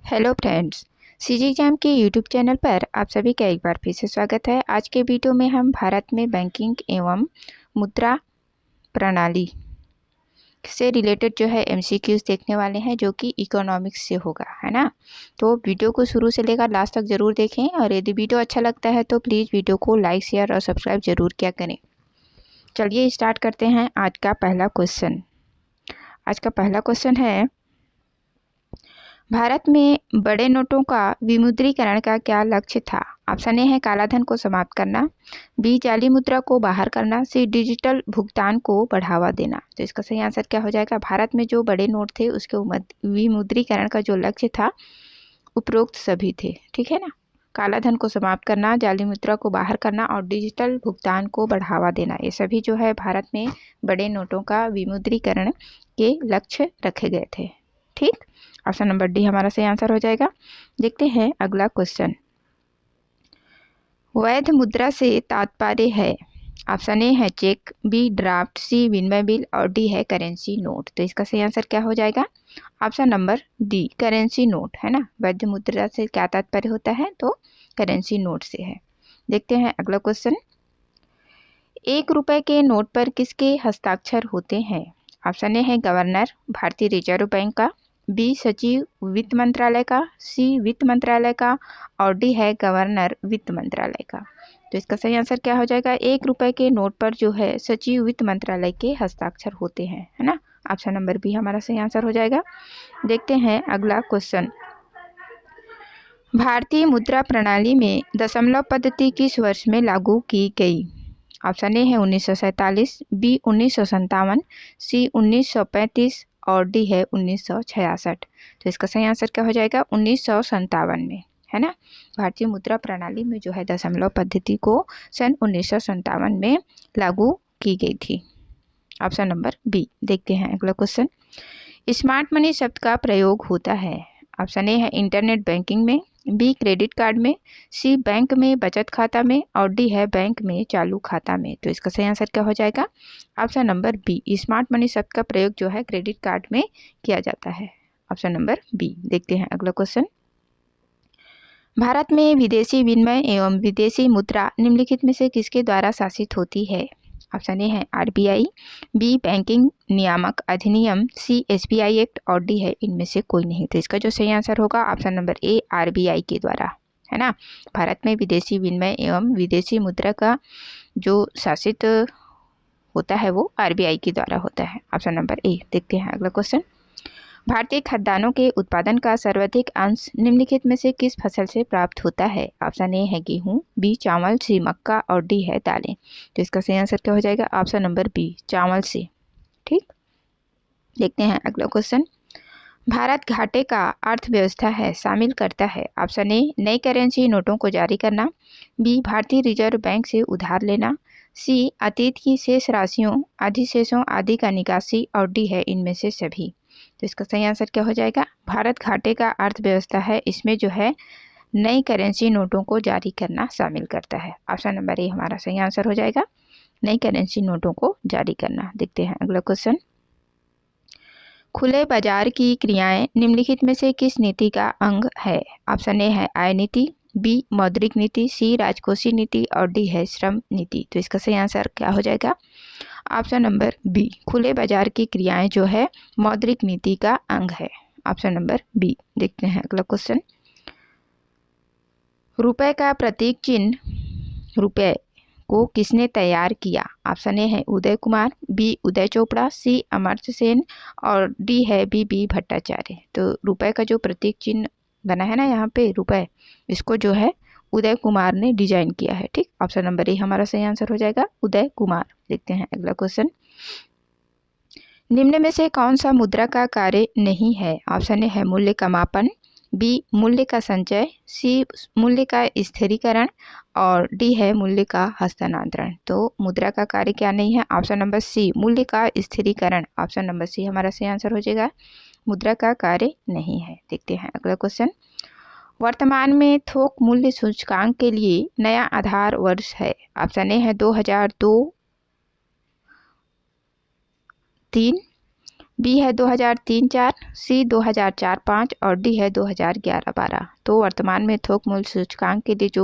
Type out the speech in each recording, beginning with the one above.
Hello friends, CG exam के YouTube channel पर आप सभी का एक बार फिर से स्वागत है। आज के वीडियो में हम भारत में बैंकिंग एवं मुद्रा प्रणाली से रिलेटेड जो है एमसीक्यूज देखने वाले हैं, जो कि इकोनॉमिक्स से होगा, है ना। तो वीडियो को शुरू से लेकर लास्ट तक जरूर देखें और यदि वीडियो अच्छा लगता है तो प्लीज़ वीडियो को लाइक, शेयर और सब्सक्राइब जरूर किया करें। चलिए स्टार्ट करते हैं आज का पहला क्वेश्चन। आज का पहला क्वेश्चन है, भारत में बड़े नोटों का विमुद्रीकरण का क्या लक्ष्य था? ऑप्शन ए है कालाधन को समाप्त करना, बी जाली मुद्रा को बाहर करना, सी डिजिटल भुगतान को बढ़ावा देना। तो इसका सही आंसर क्या हो जाएगा? भारत में जो बड़े नोट थे उसके विमुद्रीकरण का जो लक्ष्य था उपरोक्त सभी थे, ठीक है ना। कालाधन को समाप्त करना, जाली मुद्रा को बाहर करना और डिजिटल भुगतान को बढ़ावा देना, ये सभी जो है भारत में बड़े नोटों का विमुद्रीकरण के लक्ष्य रखे गए थे। ठीक, ऑप्शन नंबर डी हमारा सही आंसर हो जाएगा। देखते हैं अगला क्वेश्चन। वैध मुद्रा से तात्पर्य है? ऑप्शन ए है चेक, बी ड्राफ्ट, सी विनिमय बिल और डी है करेंसी नोट। तो इसका सही आंसर क्या हो जाएगा? Option number D currency note, है ना। वैध मुद्रा से क्या तात्पर्य होता है? तो करेंसी नोट से है। देखते हैं अगला क्वेश्चन। 1 रुपए के नोट पर किसके हस्ताक्षर होते हैं? ऑप्शन ए है गवर्नर भारतीय रिजर्व बैंक का, बी सचिव वित्त मंत्रालय का, सी वित्त मंत्रालय का और डी है गवर्नर वित्त मंत्रालय का। तो इसका सही आंसर क्या हो जाएगा? 1 रुपए के नोट पर जो है सचिव वित्त मंत्रालय के हस्ताक्षर होते हैं, है ना। ऑप्शन नंबर बी हमारा सही आंसर हो जाएगा। देखते हैं अगला क्वेश्चन। भारतीय मुद्रा प्रणाली में दशमलव पद्धति किस वर्ष में लागू की गई? ऑप्शन ए है 1947, बी 1957, सी 1935 और डी है 1966। तो इसका सही आंसर क्या हो जाएगा? 1957 में, है ना। भारतीय मुद्रा प्रणाली में जो है दशमलव पद्धति को सन 1957 में लागू की गई थी। Option number B. देखते हैं अगला क्वेश्चन। स्मार्ट मनी शब्द का प्रयोग होता है? ऑप्शन ए है इंटरनेट बैंकिंग में, बी क्रेडिट कार्ड में, सी बैंक में बचत खाता में और डी है बैंक में चालू खाता में। तो इसका सही आंसर क्या हो जाएगा? Option number B. Smart money शब्द का प्रयोग जो है क्रेडिट कार्ड में किया जाता है। Option number B. देखते हैं अगला क्वेश्चन। भारत में विदेशी विनिमय एवं विदेशी मुद्रा निम्नलिखित में से किसके द्वारा शासित होती है? ऑप्शन ए है आरबीआई, बी बैंकिंग नियामक अधिनियम, सी एसबीआई एक्ट और डी है इनमें से कोई नहीं। तो इसका जो सही आंसर होगा ऑप्शन नंबर ए आरबीआई के द्वारा, है ना। भारत में विदेशी विनिमय एवं विदेशी मुद्रा का जो शासित होता है वो आरबीआई के द्वारा होता है। Option number A. देखते हैं अगला क्वेश्चन। भारतीय खाद्यान्नों के उत्पादन का सर्वाधिक अंश निम्नलिखित में से किस फसल से प्राप्त होता है? ऑप्शन ए है गेहूं, बी चावल, सी मक्का और डी है दालें। तो इसका सही आंसर क्या हो जाएगा? ऑप्शन नंबर बी चावल से। ठीक, देखते हैं अगला क्वेश्चन। भारत घाटे का अर्थव्यवस्था है शामिल करता है? ऑप्शन ए नई करेंसी नोटों को जारी करना, बी भारतीय रिजर्व बैंक से उधार लेना, सी अतीत की शेष राशियों अधिशेषों आदि का निकासी और डी है इनमें से सभी। तो इसका सही आंसर क्या हो जाएगा? भारत घाटे का अर्थव्यवस्था है, इसमें जो है नई करेंसी नोटों को जारी करना शामिल करता है। ऑप्शन नंबर ए हमारा सही आंसर हो जाएगा, नई करेंसी नोटों को जारी करना। देखते हैं अगला क्वेश्चन। खुले बाजार की क्रियाएं निम्नलिखित में से किस नीति का अंग है? ऑप्शन ए है आय नीति, बी मौद्रिक नीति, सी राजकोषीय नीति और डी है श्रम नीति। तो इसका सही आंसर क्या हो जाएगा? Option number B. खुले बाजार की क्रियाएं जो है मौद्रिक नीति का अंग है। Option number B. देखते हैं अगला क्वेश्चन। रुपए का प्रतीक चिन्ह रुपए को किसने तैयार किया? ऑप्शन ए है उदय कुमार, बी उदय चोपड़ा, सी अमर्त्य सेन और डी है बी भट्टाचार्य। तो रुपए का जो प्रतीक चिन्ह बना है ना यहाँ पे रुपए, इसको जो है उदय कुमार ने डिजाइन किया है। ठीक, ऑप्शन नंबर ए हमारा सही आंसर हो जाएगा, उदय कुमार। देखते हैं अगला क्वेश्चन। निम्न में से कौन सा मुद्रा का कार्य नहीं है? ऑप्शन ए है मूल्य का मापन, बी मूल्य का संचय, सी मूल्य का स्थिरीकरण और डी है मूल्य का हस्तांतरण। तो मुद्रा का कार्य क्या नहीं है? ऑप्शन नंबर सी मूल्य का स्थिरीकरण। ऑप्शन नंबर सी हमारा सही आंसर हो जाएगा, मुद्रा का कार्य नहीं है। देखते हैं अगला क्वेश्चन। वर्तमान में थोक मूल्य सूचकांक के लिए नया आधार वर्ष है? ऑप्शन ए है 2002-3, बी है 2003-4, सी 2004-5 और डी है 2011-12। तो वर्तमान में थोक मूल्य सूचकांक के लिए जो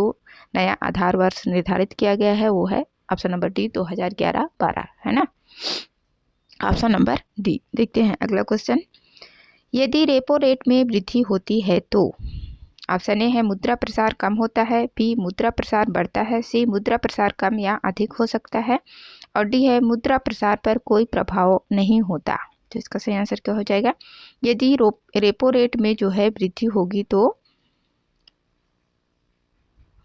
नया आधार वर्ष निर्धारित किया गया है वो है ऑप्शन नंबर डी 2011-12, है ना। Option number D. देखते हैं अगला क्वेश्चन। यदि रेपो रेट में वृद्धि होती है तो ऑप्शन ए है मुद्रा प्रसार कम होता है, बी मुद्रा प्रसार बढ़ता है, सी मुद्रा प्रसार कम या अधिक हो सकता है और डी है मुद्रा प्रसार पर कोई प्रभाव नहीं होता। तो इसका सही आंसर क्या हो जाएगा? यदि रेपो रेट में जो है वृद्धि होगी तो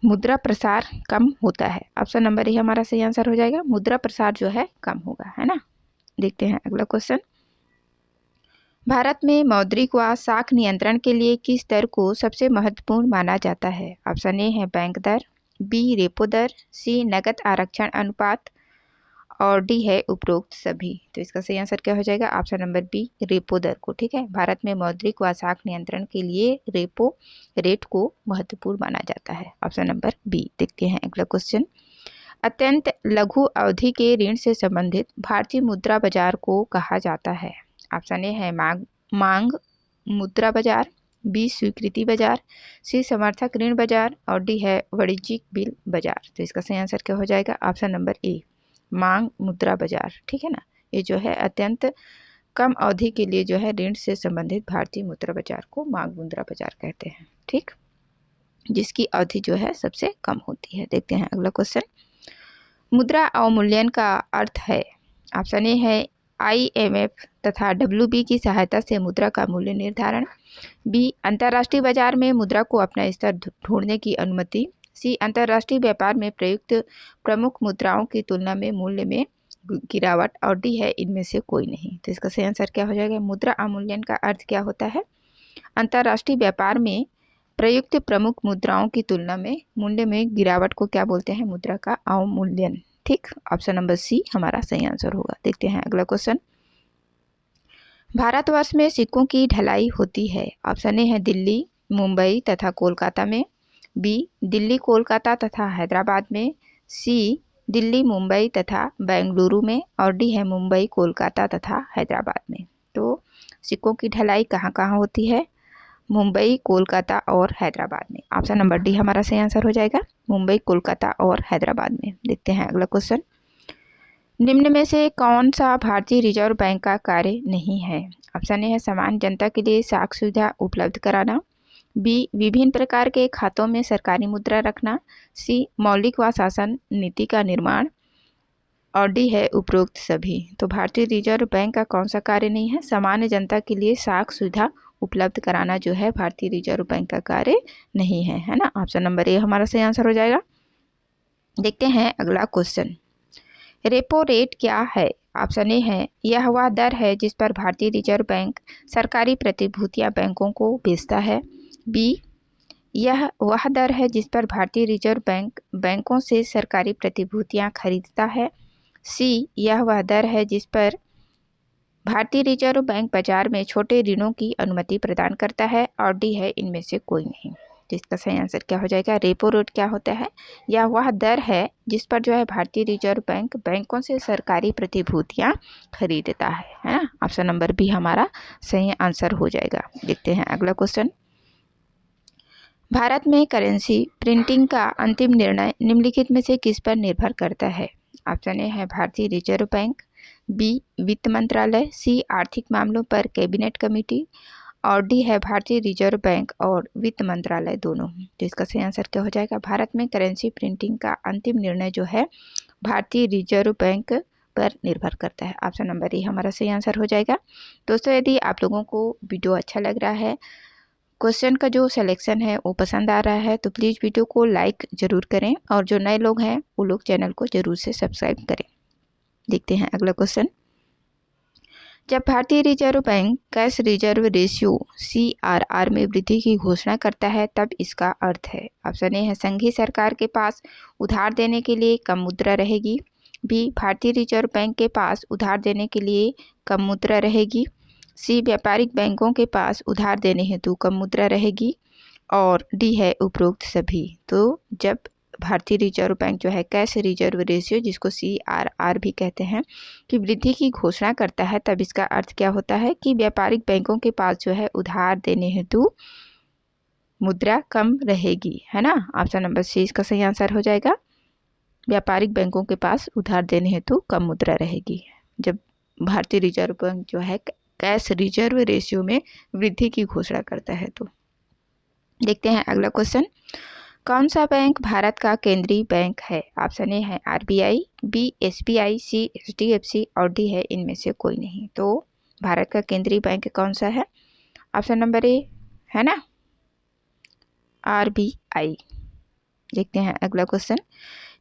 मुद्रा प्रसार कम होता है। ऑप्शन नंबर ए हमारा सही आंसर हो जाएगा, मुद्रा प्रसार जो है कम होगा, है ना। देखते हैं अगला क्वेश्चन। भारत में मौद्रिक व साख नियंत्रण के लिए किस दर को सबसे महत्वपूर्ण माना जाता है? ऑप्शन ए है बैंक दर, बी रेपो दर, सी नकद आरक्षण अनुपात और डी है उपरोक्त सभी। तो इसका सही आंसर क्या हो जाएगा? ऑप्शन नंबर बी रेपो दर को। ठीक है, भारत में मौद्रिक व साख नियंत्रण के लिए रेपो रेट को महत्वपूर्ण माना जाता है। Option number B. देखते हैं अगला क्वेश्चन। अत्यंत लघु अवधि के ऋण से संबंधित भारतीय मुद्रा बाजार को कहा जाता है? ऑप्शन ए है मांग मुद्रा बाजार, बी स्वीकृति बाजार, सी समर्थक ऋण बाजार और डी है वाणिज्यिक बिल बाजार। तो इसका सही आंसर क्या हो जाएगा? ऑप्शन नंबर ए मांग मुद्रा बाजार। ठीक है ना, ये जो है अत्यंत कम अवधि के लिए जो है ऋण से संबंधित भारतीय मुद्रा बाजार को मांग मुद्रा बाजार कहते हैं। ठीक, जिसकी अवधि जो है सबसे कम होती है। देखते हैं अगला क्वेश्चन। मुद्रा अवमूल्यन का अर्थ है? ऑप्शन ए है IMF तथा WB की सहायता से मुद्रा का मूल्य निर्धारण, बी अंतर्राष्ट्रीय बाजार में मुद्रा को अपना स्तर ढूंढने की अनुमति, सी अंतर्राष्ट्रीय व्यापार में प्रयुक्त प्रमुख मुद्राओं की तुलना में मूल्य में गिरावट और डी है इनमें से कोई नहीं। तो इसका सही आंसर क्या हो जाएगा? मुद्रा अवमूल्यन का अर्थ क्या होता है? अंतर्राष्ट्रीय व्यापार में प्रयुक्त प्रमुख मुद्राओं की तुलना में मूल्य में गिरावट को क्या बोलते हैं? मुद्रा का अवमूल्यन। ठीक, ऑप्शन नंबर सी हमारा सही आंसर होगा। देखते हैं अगला क्वेश्चन। भारतवर्ष में सिक्कों की ढलाई होती है? ऑप्शन ए है दिल्ली, मुंबई तथा कोलकाता में, बी दिल्ली, कोलकाता तथा हैदराबाद में, सी दिल्ली, मुंबई तथा बेंगलुरु में और डी है मुंबई, कोलकाता तथा हैदराबाद में। तो सिक्कों की ढलाई कहाँ कहाँ होती है? मुंबई, कोलकाता और हैदराबाद में। ऑप्शन नंबर डी हमारा सही आंसर हो जाएगा, मुंबई, कोलकाता और हैदराबाद में। देखते हैं अगला क्वेश्चन। निम्न में से कौन सा भारतीय रिजर्व बैंक का कार्य नहीं है? ऑप्शन ए है सामान्य जनता के लिए साख सुविधा उपलब्ध कराना, बी विभिन्न प्रकार के खातों में सरकारी मुद्रा रखना, सी मौलिक व शासन नीति का निर्माण और डी है उपरोक्त सभी। तो भारतीय रिजर्व बैंक का कौन सा कार्य नहीं है? सामान्य जनता के लिए साख सुविधा उपलब्ध कराना जो है भारतीय रिजर्व बैंक का कार्य नहीं है, है ना। ऑप्शन नंबर ए हमारा सही आंसर हो जाएगा। देखते हैं अगला क्वेश्चन। रेपो रेट क्या है? ऑप्शन ए है यह वह दर है जिस पर भारतीय रिजर्व बैंक सरकारी प्रतिभूतियां बैंकों को बेचता है, बी यह वह दर है जिस पर भारतीय रिजर्व बैंक बैंकों से सरकारी प्रतिभूतियां खरीदता है, सी यह वह दर है जिस पर भारतीय रिजर्व बैंक बाजार में छोटे ऋणों की अनुमति प्रदान करता है और डी है इनमें से कोई नहीं। जिसका सही आंसर क्या हो जाएगा? रेपो रेट क्या होता है? यह वह दर है जिस पर जो है भारतीय रिजर्व बैंक बैंकों से सरकारी प्रतिभूतियां खरीदता है ना। ऑप्शन नंबर बी हमारा सही आंसर हो जाएगा। देखते हैं अगला क्वेश्चन। भारत में करेंसी प्रिंटिंग का अंतिम निर्णय निम्नलिखित में से किस पर निर्भर करता है? ऑप्शन ए है भारतीय रिजर्व बैंक, बी वित्त मंत्रालय, सी आर्थिक मामलों पर कैबिनेट कमेटी और डी है भारतीय रिजर्व बैंक और वित्त मंत्रालय दोनों। तो इसका सही आंसर क्या हो जाएगा? भारत में करेंसी प्रिंटिंग का अंतिम निर्णय जो है भारतीय रिजर्व बैंक पर निर्भर करता है। ऑप्शन नंबर ए हमारा सही आंसर हो जाएगा। दोस्तों, यदि आप लोगों को वीडियो अच्छा लग रहा है, क्वेश्चन का जो सिलेक्शन है वो पसंद आ रहा है, तो प्लीज़ वीडियो को लाइक ज़रूर करें और जो नए लोग हैं वो लोग चैनल को ज़रूर से सब्सक्राइब करें। देखते हैं अगला क्वेश्चन। जब भारतीय reserve bank cash reserve ratio CRR में वृद्धि की घोषणा करता है तब इसका अर्थ है? ऑप्शन ए है संघीय सरकार के पास उधार देने के लिए कम मुद्रा रहेगी, बी भारतीय रिजर्व बैंक के पास उधार देने के लिए कम मुद्रा रहेगी, सी व्यापारिक बैंकों के पास उधार देने हेतु कम मुद्रा रहेगी और डी है उपरोक्त सभी। तो जब भारतीय रिजर्व बैंक जो है कैश रिजर्व रेशियो, जिसको CRR भी कहते हैं, कि वृद्धि की घोषणा करता है, तब इसका अर्थ क्या होता है कि व्यापारिक बैंकों के पास जो है उधार देने हेतु मुद्रा कम रहेगी, है ना। ऑप्शन नंबर सी इसका सही आंसर हो जाएगा। व्यापारिक बैंकों के पास उधार देने हेतु कम मुद्रा रहेगी जब भारतीय रिजर्व बैंक जो है कैश रिजर्व रेशियो में वृद्धि की घोषणा करता है। तो देखते हैं अगला क्वेश्चन, कौन सा बैंक भारत का केंद्रीय बैंक है? ऑप्शन ए है RBI, बी SBI, सी HDFC और डी है इनमें से कोई नहीं। तो भारत का केंद्रीय बैंक कौन सा है? ऑप्शन नंबर ए है ना, RBI। देखते हैं अगला क्वेश्चन,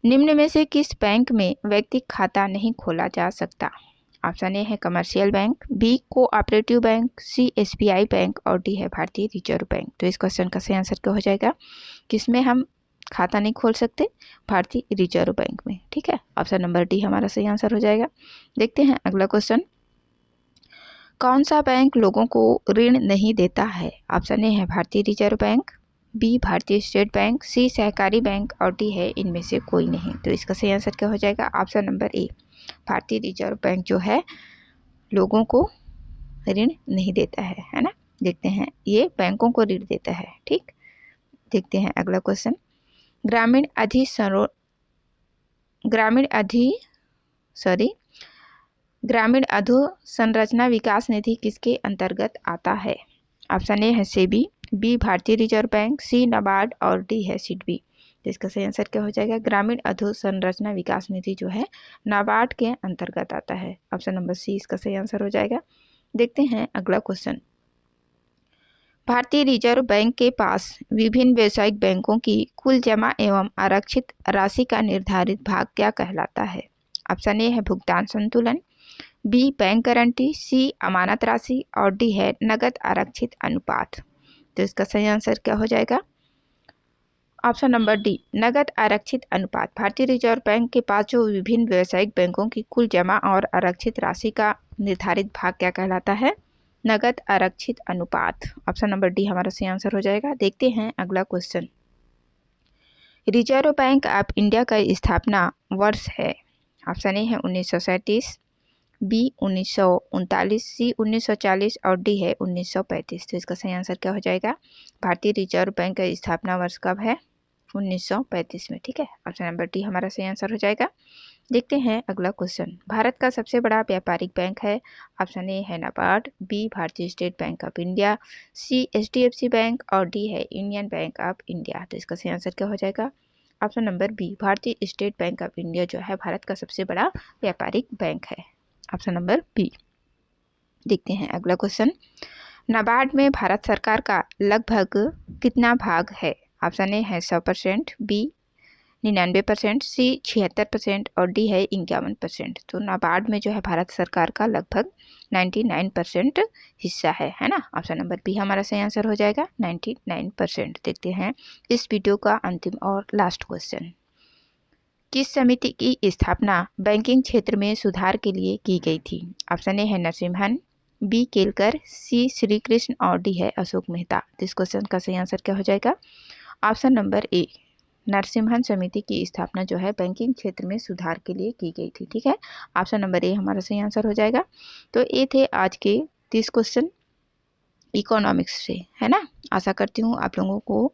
निम्न में से किस बैंक में व्यक्तिगत खाता नहीं खोला जा सकता? ऑप्शन ए है commercial bank, B cooperative bank, C SBI bank और डी है भारतीय रिजर्व बैंक। तो इस क्वेश्चन का सही आंसर क्या हो जाएगा? किसमें हम खाता नहीं खोल सकते? भारतीय रिजर्व बैंक में, ठीक है। ऑप्शन नंबर डी हमारा सही आंसर हो जाएगा। देखते हैं अगला क्वेश्चन, कौन सा बैंक लोगों को ऋण नहीं देता है? ऑप्शन ए है भारतीय रिजर्व बैंक, बी भारतीय स्टेट बैंक, सी सहकारी बैंक और डी है इनमें से कोई नहीं। तो इसका सही आंसर क्या हो जाएगा? ऑप्शन नंबर ए भारतीय रिजर्व बैंक जो है लोगों को ऋण नहीं देता है ना। देखते हैं, ये बैंकों को ऋण देता है, ठीक। देखते हैं अगला क्वेश्चन, ग्रामीण अधोसंरचना विकास निधि किसके अंतर्गत आता है? ऑप्शन ए है सेबी, बी भारतीय रिजर्व बैंक, सी नाबार्ड और डी है सिडबी। तो इसका सही आंसर क्या हो जाएगा? ग्रामीण अधोसंरचना विकास निधि जो है नाबार्ड के अंतर्गत आता है। ऑप्शन नंबर सी इसका सही आंसर हो जाएगा। देखते हैं अगला क्वेश्चन, भारतीय रिजर्व बैंक के पास विभिन्न व्यावसायिक बैंकों की कुल जमा एवं आरक्षित राशि का निर्धारित भाग क्या कहलाता है? ऑप्शन ए है भुगतान संतुलन, बी बैंक गारंटी, सी अमानत राशि और डी है नगद आरक्षित अनुपात। तो इसका सही आंसर क्या हो जाएगा? ऑप्शन नंबर डी नगद आरक्षित अनुपात। भारतीय रिजर्व बैंक के पास जो विभिन्न व्यावसायिक बैंकों की कुल जमा और आरक्षित राशि का निर्धारित भाग क्या कहलाता है? नगद आरक्षित अनुपात। ऑप्शन नंबर डी हमारा सही आंसर हो जाएगा। देखते हैं अगला question, reserve bank of India का स्थापना वर्ष है? ऑप्शन ए है 1937, बी 1939, सी 1940 और डी है 1935। तो इसका सही आंसर क्या हो जाएगा? भारतीय रिजर्व बैंक का स्थापना वर्ष कब है? 1935 में, ठीक है। ऑप्शन नंबर डी हमारा सही आंसर हो जाएगा। देखते हैं अगला क्वेश्चन, भारत का सबसे बड़ा व्यापारिक बैंक है? ऑप्शन ए है नाबार्ड, बी भारतीय state bank of India, C HDFC bank और डी है इंडियन बैंक ऑफ इंडिया। तो इसका सही आंसर क्या हो जाएगा? ऑप्शन नंबर बी भारतीय स्टेट बैंक ऑफ इंडिया जो है भारत का सबसे बड़ा व्यापारिक बैंक है। Option number B. देखते हैं अगला क्वेश्चन, नाबार्ड में भारत सरकार का लगभग कितना भाग है? ऑप्शन ए है 100%, बी 99%, सी 76% और डी है 51%। तो नाबार्ड में जो है भारत सरकार का लगभग 99% हिस्सा है ना। ऑप्शन नंबर बी हमारा सही आंसर हो जाएगा, 99%। देखते हैं इस वीडियो का अंतिम और लास्ट क्वेश्चन, किस समिति की स्थापना बैंकिंग क्षेत्र में सुधार के लिए की गई थी? ऑप्शन ए है नरसिम्हन, बी केलकर, सी श्री कृष्ण और डी है अशोक मेहता। तो इस क्वेश्चन का सही आंसर क्या हो जाएगा? ऑप्शन नंबर ए नरसिम्हन समिति की स्थापना जो है बैंकिंग क्षेत्र में सुधार के लिए की गई थी, ठीक है। ऑप्शन नंबर ए हमारा सही आंसर हो जाएगा। तो ये थे आज के 30 क्वेश्चन इकोनॉमिक्स से, है ना। आशा करती हूँ आप लोगों को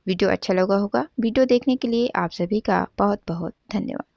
वीडियो अच्छा लगा होगा। वीडियो देखने के लिए आप सभी का बहुत बहुत धन्यवाद।